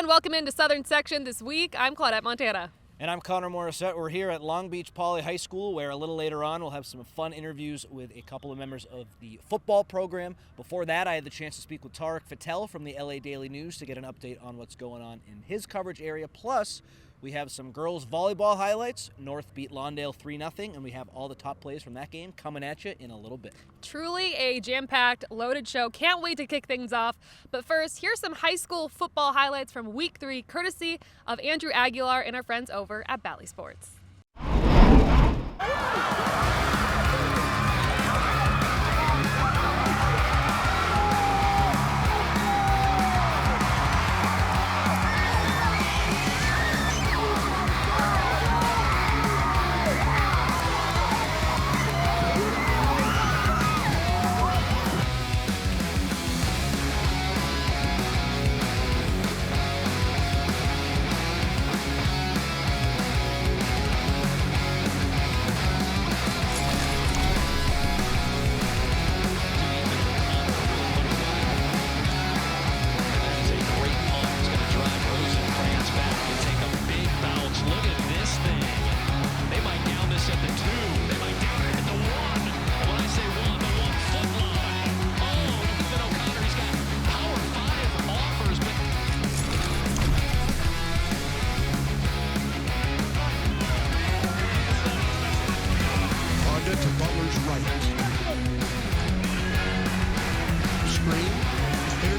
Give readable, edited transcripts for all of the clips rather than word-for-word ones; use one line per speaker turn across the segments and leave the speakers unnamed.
everyone. Welcome into Southern Section this week. I'm Claudette Montana.
And I'm Connor Morissette. We're here at Long Beach Poly High School, where a little later on we'll have some fun interviews with a couple of members of the football program. Before that, I had the chance to speak with Tarek from the LA Daily News to get an update on what's going on in his coverage area. Plus, we have some girls volleyball highlights. North beat Lawndale 3-0, and we have all the top plays from that game coming at you in a little bit.
Truly a jam-packed, loaded show. Can't wait to kick things off. But first, here's some high school football highlights from Week 3, courtesy of Andrew Aguilar and our friends over at Bally Sports.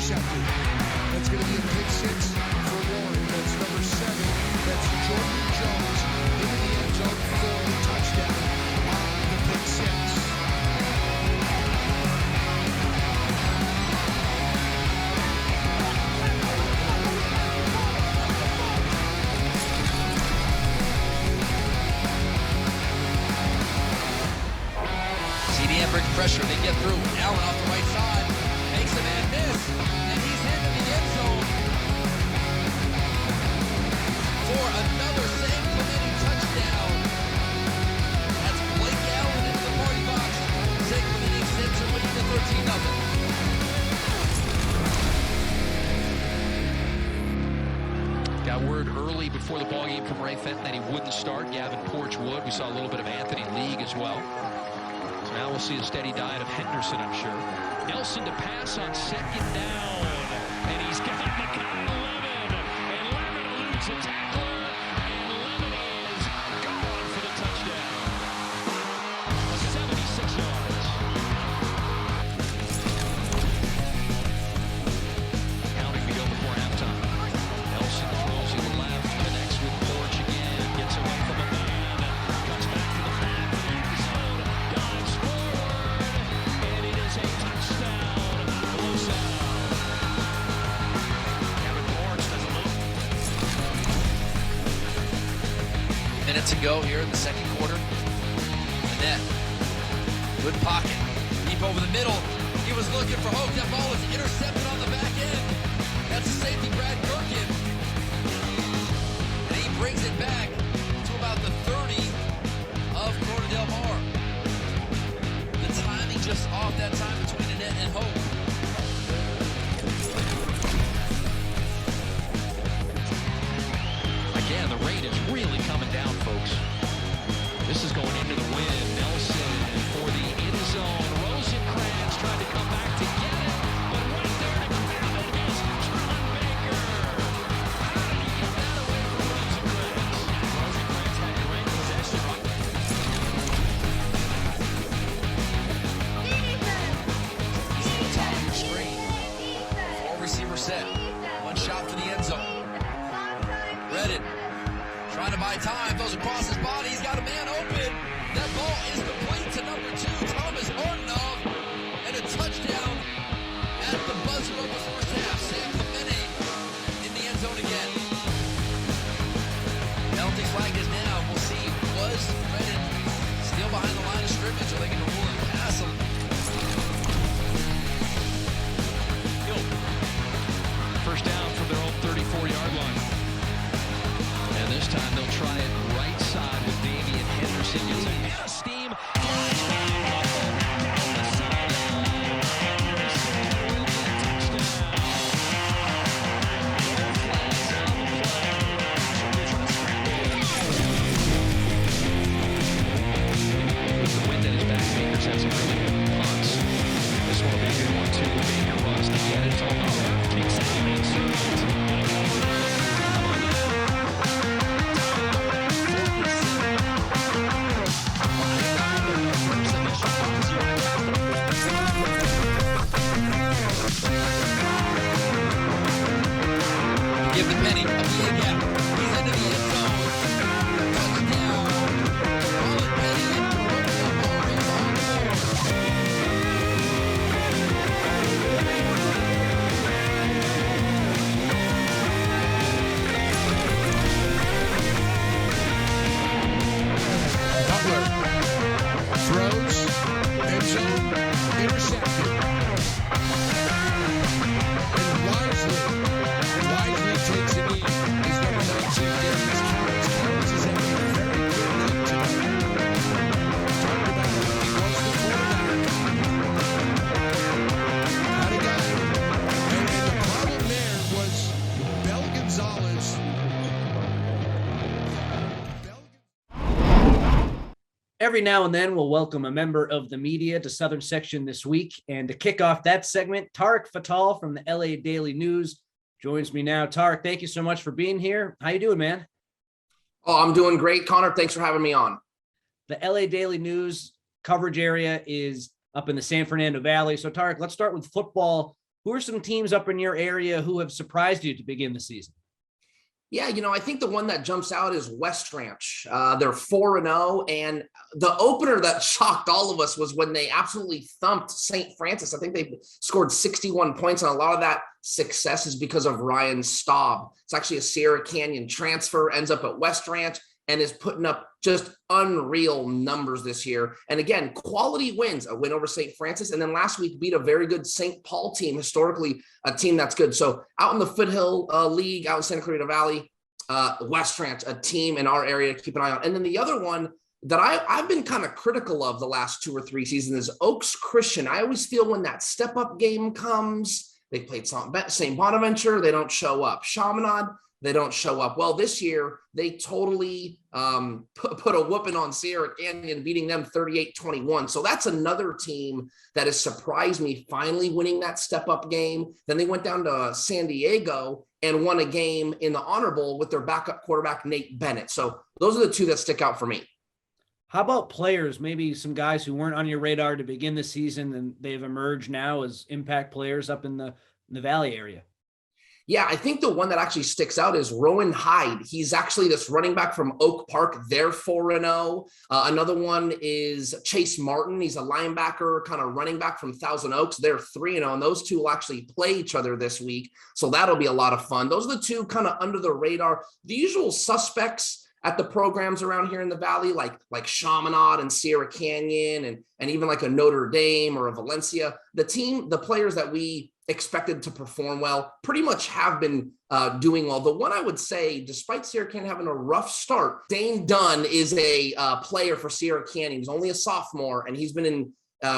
That's going to be a pick six for Warren. That's number 7. That's Jordan Jones into the end zone for the touchdown on the pick six.
CDM brings pressure. They get through. Allen off the right side. Makes a man miss. And he's into the end zone for another St. Clemente touchdown. That's Blake Allen into the party box. St. Clemente extends their lead to 13-0. Got word early before the ballgame from Ray Fenton that he wouldn't start. Gavin Porch would. We saw a little bit of Anthony League as well. Now we'll see a steady diet of Henderson, I'm sure. Nelson to pass on second down. And he's got McConnell 11. And Lemon eludes a tackler. And Lemon is gone for the touchdown. 76 yards. Counting to go before halftime. Nelson throws to the left. Connects with Porch again. Gets away from a man. Cuts back to the back. Dives forward, and it is a touchdown. Kevin Porch does a little. Minutes ago here in the second quarter. Annette, good pocket, deep over the middle. He was looking for hope. That ball was intercepted on the back end. That's the safety, Brad Kirkin. And he brings it back to about the 30 of Corona Del Mar. Timing just off that time between Annette and Hope. Again, the rain is really coming down, folks. This is going into the wind. Nelson for the end zone. Rosencrantz trying to come back to get it, but right there to grab it is Tron Baker. How did he get that away from Rosencrantz? Rosencrantz had great possession. Ross had some really good punts. This one will be a good one, too. Baker runs to get it. Takes it and makes it.
Give the penny a big gap. He's into the end zone. Touchdown. Ball at penny and Barbee is on board.
Butler throws, end zone, intercepted. And wisely takes a knee. He's number 19, Darius Counts. Counts is having a very good night tonight. Talked about how he was the quarterback. Had a guy. And the problem there was Bell Gonzalez.
Every now and then, we'll welcome a member of the media to Southern Section this week. And to kick off that segment, Tarek Fatal from the LA Daily News joins me now. Tarek, thank you so much for being here. How you doing, man?
Oh, I'm doing great, Connor. Thanks for having me on.
The LA Daily News coverage area is up in the San Fernando Valley. So, Tarek, let's start with football. Who are some teams up in your area who have surprised you to begin the season?
Yeah, I think the one that jumps out is West Ranch. They're 4-0, and the opener that shocked all of us was when they absolutely thumped St. Francis. I think they scored 61 points, and a lot of that success is because of Ryan Staub. It's actually a Sierra Canyon transfer, ends up at West Ranch, and is putting up just unreal numbers this year. And again, quality wins, a win over St. Francis, and then last week beat a very good St. Paul team, historically a team that's good. So out in the Foothill League, out in Santa Clarita Valley, West Ranch, a team in our area to keep an eye on. And then the other one that I've been kind of critical of the last 2 or 3 seasons is Oaks Christian. I always feel when that step-up game comes, they played St. Bonaventure, they don't show up. Chaminade, they don't show up. Well, this year, they totally put a whooping on Sierra Canyon, beating them 38-21. So that's another team that has surprised me, finally winning that step-up game. Then they went down to San Diego and won a game in the Honor Bowl with their backup quarterback, Nate Bennett. So those are the two that stick out for me.
How about players, maybe some guys who weren't on your radar to begin the season and they've emerged now as impact players up in the Valley area?
Yeah, I think the one that actually sticks out is Rowan Hyde. He's actually this running back from Oak Park. They're 4-0. Another one is Chase Martin. He's a linebacker, kind of running back from Thousand Oaks. They're 3-0, and those two will actually play each other this week. So that'll be a lot of fun. Those are the two kind of under the radar. The usual suspects at the programs around here in the Valley, like Chaminade and Sierra Canyon and even like a Notre Dame or a Valencia. The players that we expected to perform well pretty much have been doing well. The one I would say, despite Sierra Canyon having a rough start, Dane Dunn is a player for Sierra Canyon. He's only a sophomore, and he's been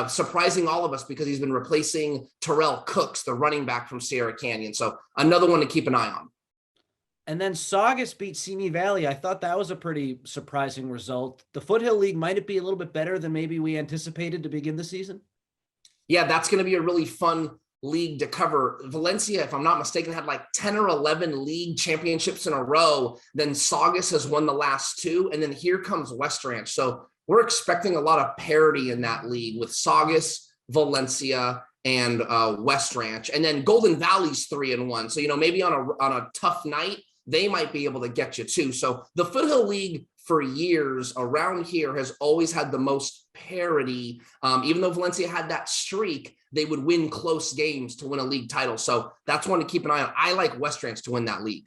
surprising all of us because he's been replacing Terrell Cooks, the running back from Sierra Canyon. So another one to keep an eye on.
And then Saugus beat Simi Valley. I thought that was a pretty surprising result. The Foothill League, might it be a little bit better than maybe we anticipated to begin the season?
Yeah, that's going to be a really fun league to cover. Valencia, if I'm not mistaken, had like 10 or 11 league championships in a row. Then Saugus has won the last 2. And then here comes West Ranch. So we're expecting a lot of parity in that league with Saugus, Valencia, and West Ranch. And then Golden Valley's 3-1. So, maybe on a tough night, they might be able to get you too. So the Foothill League for years around here has always had the most parity. Even though Valencia had that streak, they would win close games to win a league title. So that's one to keep an eye on. I like West Ranch to win that league.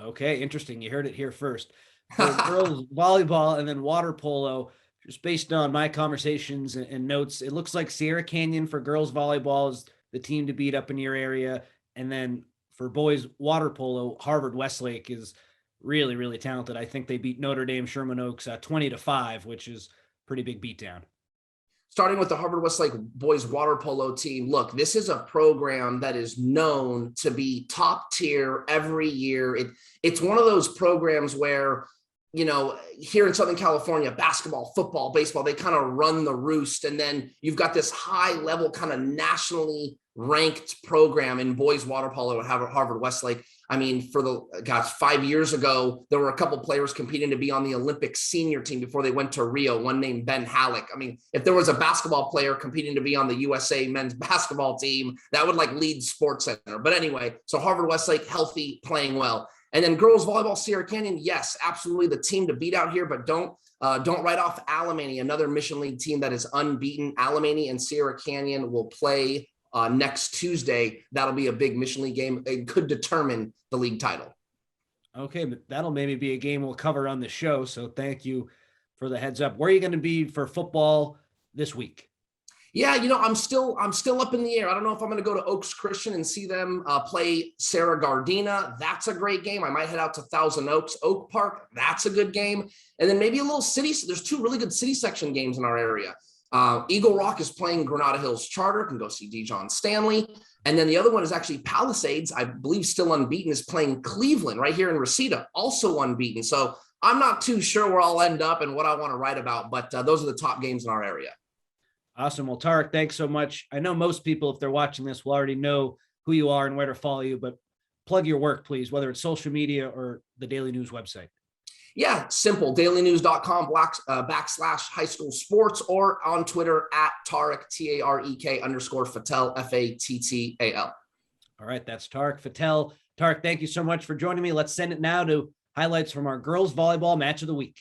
Okay, interesting. You heard it here first. For girls volleyball and then water polo, just based on my conversations and notes, it looks like Sierra Canyon for girls volleyball is the team to beat up in your area. And then for boys water polo, Harvard Westlake is really, really talented. I think they beat Notre Dame Sherman Oaks 20-5, which is pretty big beatdown.
Starting with the Harvard Westlake boys water polo team, look, this is a program that is known to be top tier every year. It's one of those programs where here in Southern California, basketball, football, baseball, they kind of run the roost. And then you've got this high level kind of nationally ranked program in boys water polo at Harvard Westlake. I mean, 5 years ago, there were a couple players competing to be on the Olympic senior team before they went to Rio, one named Ben Halleck. I mean, if there was a basketball player competing to be on the USA men's basketball team, that would lead Sports Center. But anyway, so Harvard Westlake, healthy, playing well. And then girls volleyball, Sierra Canyon, yes, absolutely the team to beat out here, but don't write off Alemany, another Mission League team that is unbeaten. Alemany and Sierra Canyon will play next Tuesday. That'll be a big Mission League game. It could determine the league title.
Okay, but that'll maybe be a game we'll cover on the show. So thank you for the heads up. Where are you going to be for football this week?
Yeah, I'm still up in the air. I don't know if I'm going to go to Oaks Christian and see them play Sarah Gardena. That's a great game. I might head out to Thousand Oaks, Oak Park. That's a good game. And then maybe a little city. There's two really good city section games in our area. Eagle Rock is playing Granada Hills Charter. Can go see Dijon Stanley. And then the other one is actually Palisades, I believe still unbeaten, is playing Cleveland right here in Reseda, also unbeaten. So I'm not too sure where I'll end up and what I want to write about, but those are the top games in our area.
Awesome. Well, Tarek, thanks so much. I know most people, if they're watching this, will already know who you are and where to follow you, but plug your work, please, whether it's social media or the Daily News website.
Yeah, simple. dailynews.com / high school sports, or on Twitter at Tarek, TAREK _ Fattal, FATTAL.
All right. That's Tarek Fattal. Tarek, thank you so much for joining me. Let's send it now to highlights from our girls volleyball match of the week.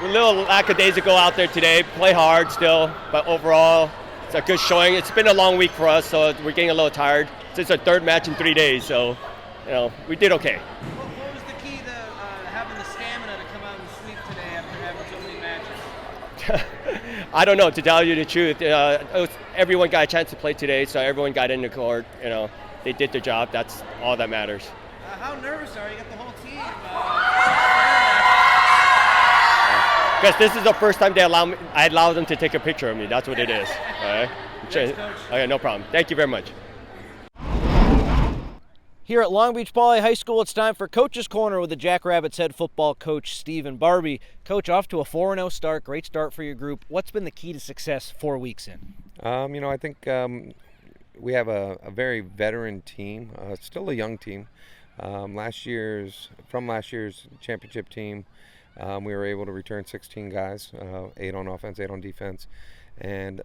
We're a little lackadaisical out there today. Play hard still, but overall, it's a good showing. It's been a long week for us, so we're getting a little tired. It's our third match in 3 days, so we did okay.
What was the key to having the stamina to come out and sweep today after having so many matches?
I don't know, to tell you the truth. Everyone got a chance to play today, so everyone got in the court. They did their job. That's all that matters.
How nervous are you? You got the whole team.
Because this is the first time I allowed them to take a picture of me. That's what it is. All right?
Thanks, Coach.
Okay, no problem. Thank you very much.
Here at Long Beach Poly High School, it's time for Coach's Corner with the Jackrabbits head football coach, Stephen Barbee. Coach, off to a 4-0 start. Great start for your group. What's been the key to success 4 weeks in?
I think we have a very veteran team, still a young team. Last year's championship team, we were able to return 16 guys, 8 on offense, 8 on defense, and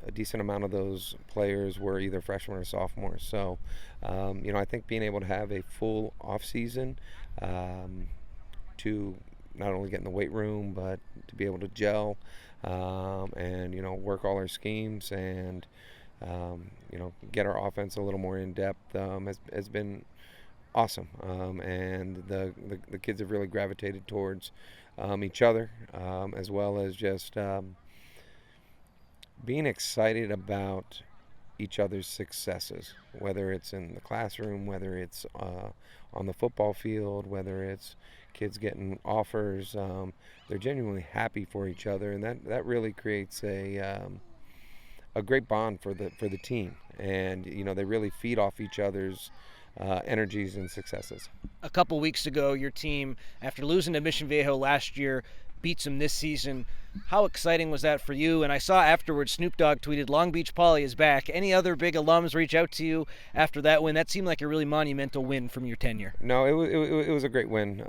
a decent amount of those players were either freshmen or sophomores. So, I think being able to have a full off season to not only get in the weight room, but to be able to gel and work all our schemes and get our offense a little more in depth has been awesome. And the kids have really gravitated towards each other, as well as just being excited about each other's successes, whether it's in the classroom, whether it's on the football field, whether it's kids getting offers. They're genuinely happy for each other, and that really creates a great bond for the team. And they really feed off each other's energies and successes.
A couple weeks ago, your team, after losing to Mission Viejo last year, beats them this season. How exciting was that for you? And I saw afterwards Snoop Dogg tweeted, "Long Beach Poly is back." Any other big alums reach out to you after that win? That seemed like a really monumental win from your tenure.
No, it was a great win,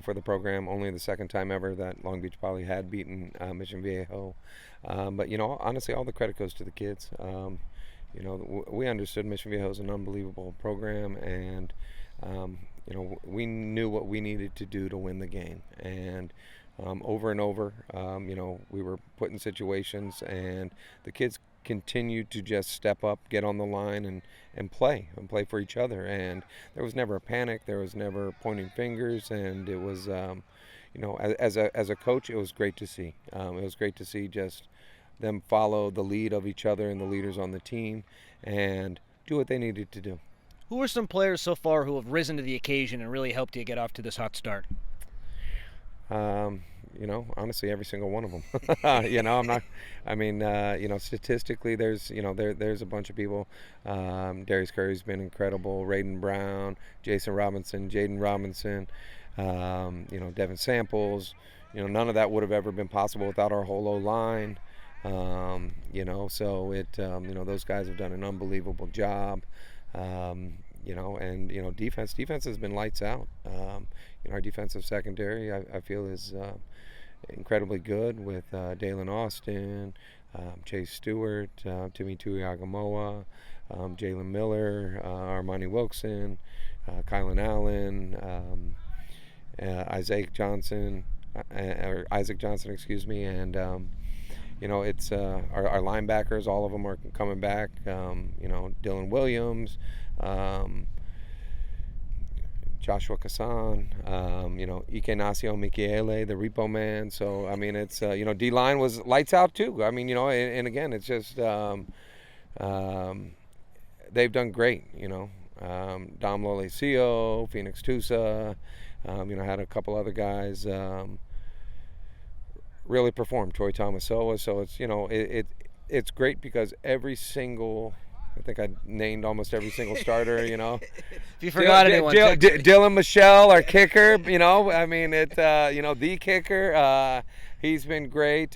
for the program. Only the second time ever that Long Beach Poly had beaten Mission Viejo. But honestly, all the credit goes to the kids. We understood Mission Viejo is an unbelievable program, and we knew what we needed to do to win the game. And over and over, we were put in situations, and the kids continued to just step up, get on the line, and play for each other. And there was never a panic, there was never pointing fingers, and it was, as a coach, it was great to see. It was great to see just them follow the lead of each other and the leaders on the team and do what they needed to do.
Who are some players so far who have risen to the occasion and really helped you get off to this hot start?
Honestly, every single one of them. Statistically, there's a bunch of people. Darius Curry's been incredible. Raiden Brown, Jason Robinson, Jaden Robinson, Devin Samples. None of that would have ever been possible without our whole O-line. Those guys have done an unbelievable job. Defense has been lights out. Our defensive secondary, I feel, is incredibly good with Dalen Austin, Chase Stewart, Timmy Tuiagamoa, Jalen Miller, Armani Wilkson, Kylan Allen, Isaac Johnson, and it's our linebackers. All of them are coming back. Dylan Williams, Joshua Kassan, Ike Nacio Michele, the repo man. So, it's, D-line was lights out too. And again, it's just, they've done great, Dom Lolesio, Phoenix Tusa, had a couple other guys, really performed, Troy Tomasoa. So it's, it's great because every single, I think I named almost every single starter,
If you forgot anyone.
Dylan Michelle, our kicker, the kicker, he's been great.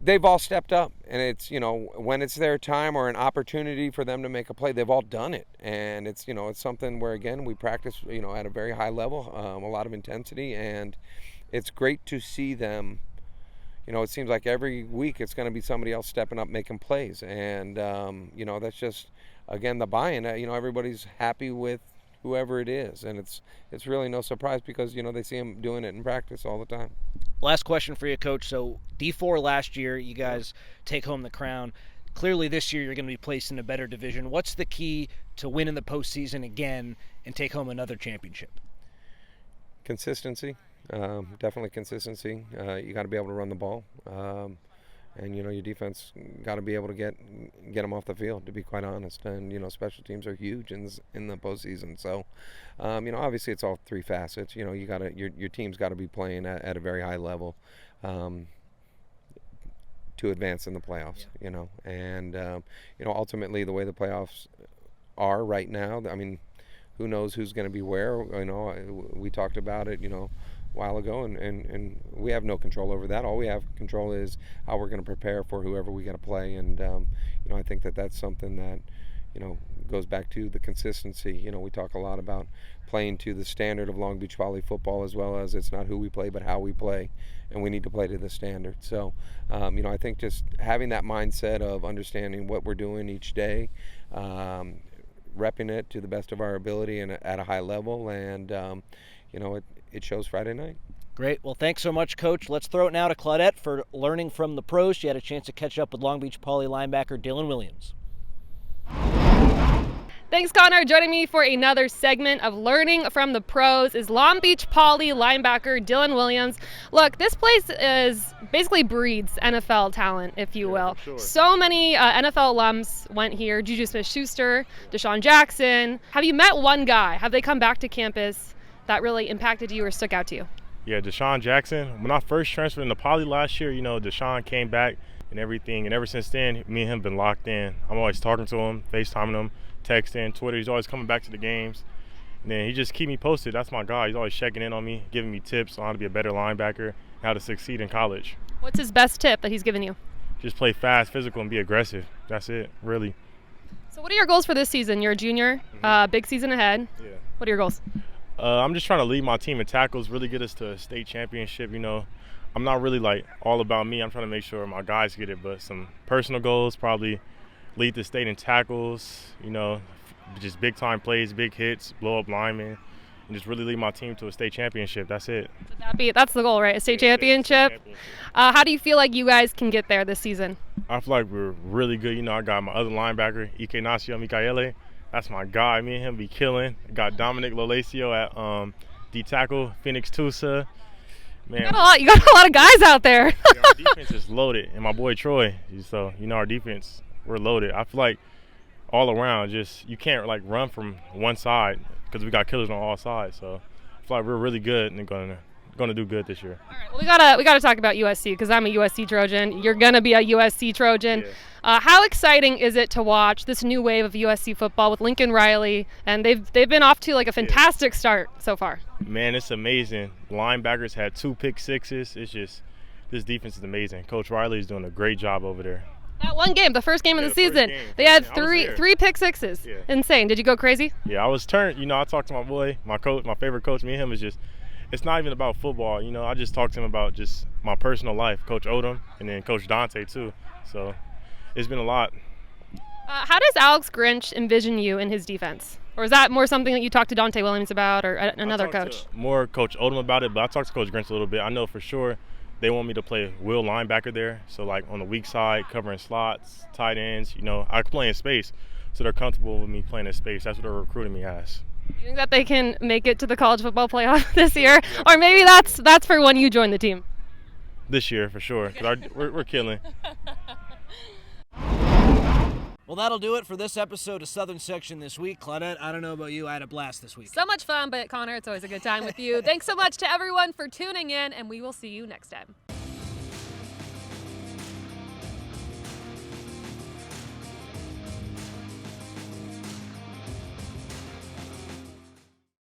They've all stepped up, and it's, when it's their time or an opportunity for them to make a play, they've all done it. And it's, it's something where, again, we practice, at a very high level, a lot of intensity, and it's great to see them. It seems like every week it's going to be somebody else stepping up, making plays. And, that's just, again, the buy-in. Everybody's happy with whoever it is. And it's really no surprise because, they see them doing it in practice all the time.
Last question for you, Coach. So D4 last year, you guys take home the crown. Clearly this year you're going to be placed in a better division. What's the key to win in the postseason again and take home another championship?
Consistency. Definitely consistency. You got to be able to run the ball. And you know, your defense got to be able to get them off the field, to be quite honest. And you know, special teams are huge in the postseason. So, you know, obviously it's all three facets. You know, your team's got to be playing at a very high level to advance in the playoffs.
Yeah.
You know, and you know, ultimately the way the playoffs are right now, I mean, who knows who's going to be where? You know, we talked about it, you know, a while ago, and we have no control over that. All we have control is how we're going to prepare for whoever we got to play. And you know, I think that's something that, you know, goes back to the consistency. You know, we talk a lot about playing to the standard of Long Beach Poly football, as well as it's not who we play but how we play, and we need to play to the standard. So you know, I think just having that mindset of understanding what we're doing each day, repping it to the best of our ability and at a high level, and you know, it shows Friday night.
Great. Well, thanks so much, Coach. Let's throw it now to Claudette for learning from the pros. She had a chance to catch up with Long Beach Poly linebacker Dylan Williams.
Thanks, Connor. Joining me for another segment of Learning from the Pros is Long Beach Poly linebacker Dylan Williams. Look, this place basically breeds NFL talent, if you will.
Sure.
So many NFL alums went here. Juju Smith-Schuster, Deshaun Jackson. Have you met one guy? Have they come back to campus that really impacted you or stuck out to you?
Yeah, Deshaun Jackson. When I first transferred into Poly last year, you know, Deshaun came back and everything. And ever since then, me and him been locked in. I'm always talking to him, FaceTiming him, texting, Twitter. He's always coming back to the games. And then he just keep me posted. That's my guy. He's always checking in on me, giving me tips on how to be a better linebacker, how to succeed in college.
What's his best tip that he's given you?
Just play fast, physical, and be aggressive. That's it, really.
So what are your goals for this season? You're a junior, big season ahead.
Yeah.
What are your goals?
I'm just trying to lead my team in tackles, really get us to a state championship. You know, I'm not really like all about me. I'm trying to make sure my guys get it, but some personal goals, probably lead the state in tackles, you know, just big time plays, big hits, blow up linemen, and just really lead my team to a state championship. That's it.
That's the goal, right? A state championship. How do you feel like you guys can get there this season?
I feel like we're really good. You know, I got my other linebacker, Ignacio Micaele. That's my guy. Me and him be killing. Got Dominic Lolacio at D-tackle, Phoenix Tusa. Man,
you got a lot of guys out there.
yeah, our defense is loaded. And my boy Troy. So, you know, our defense, we're loaded. I feel like all around, just you can't like run from one side because we got killers on all sides. So I feel like we're really good and going to do good this year.
All right, well, we gotta talk about USC because I'm a USC Trojan. You're gonna be a USC Trojan.
Yeah.
How exciting is it to watch this new wave of USC football with Lincoln Riley? And they've been off to like a fantastic start so far.
Man, it's amazing. Linebackers had 2 pick sixes. It's just this defense is amazing. Coach Riley is doing a great job over there.
That one game, the first game of the season, they had three pick sixes.
Yeah.
Insane. Did you go crazy?
Yeah, I was turned. You know, I talked to my boy, my coach, my favorite coach. Me and him is just. It's not even about football, you know. I just talked to him about just my personal life, Coach Odom, and then Coach Dante too. So it's been a lot.
How does Alex Grinch envision you in his defense? Or is that more something that you talked to Dante Williams about or another coach?
More Coach Odom about it, but I talked to Coach Grinch a little bit. I know for sure they want me to play will linebacker there. So like on the weak side, covering slots, tight ends, you know, I can play in space. So they're comfortable with me playing in space. That's what they're recruiting me as.
You think that they can make it to the college football playoff this year? Or maybe that's for when you join the team.
This year, for sure, because we're killing.
Well, that'll do it for this episode of Southern Section this week. Claudette, I don't know about you, I had a blast this week.
So much fun, but Connor, it's always a good time with you. Thanks so much to everyone for tuning in, and we will see you next time.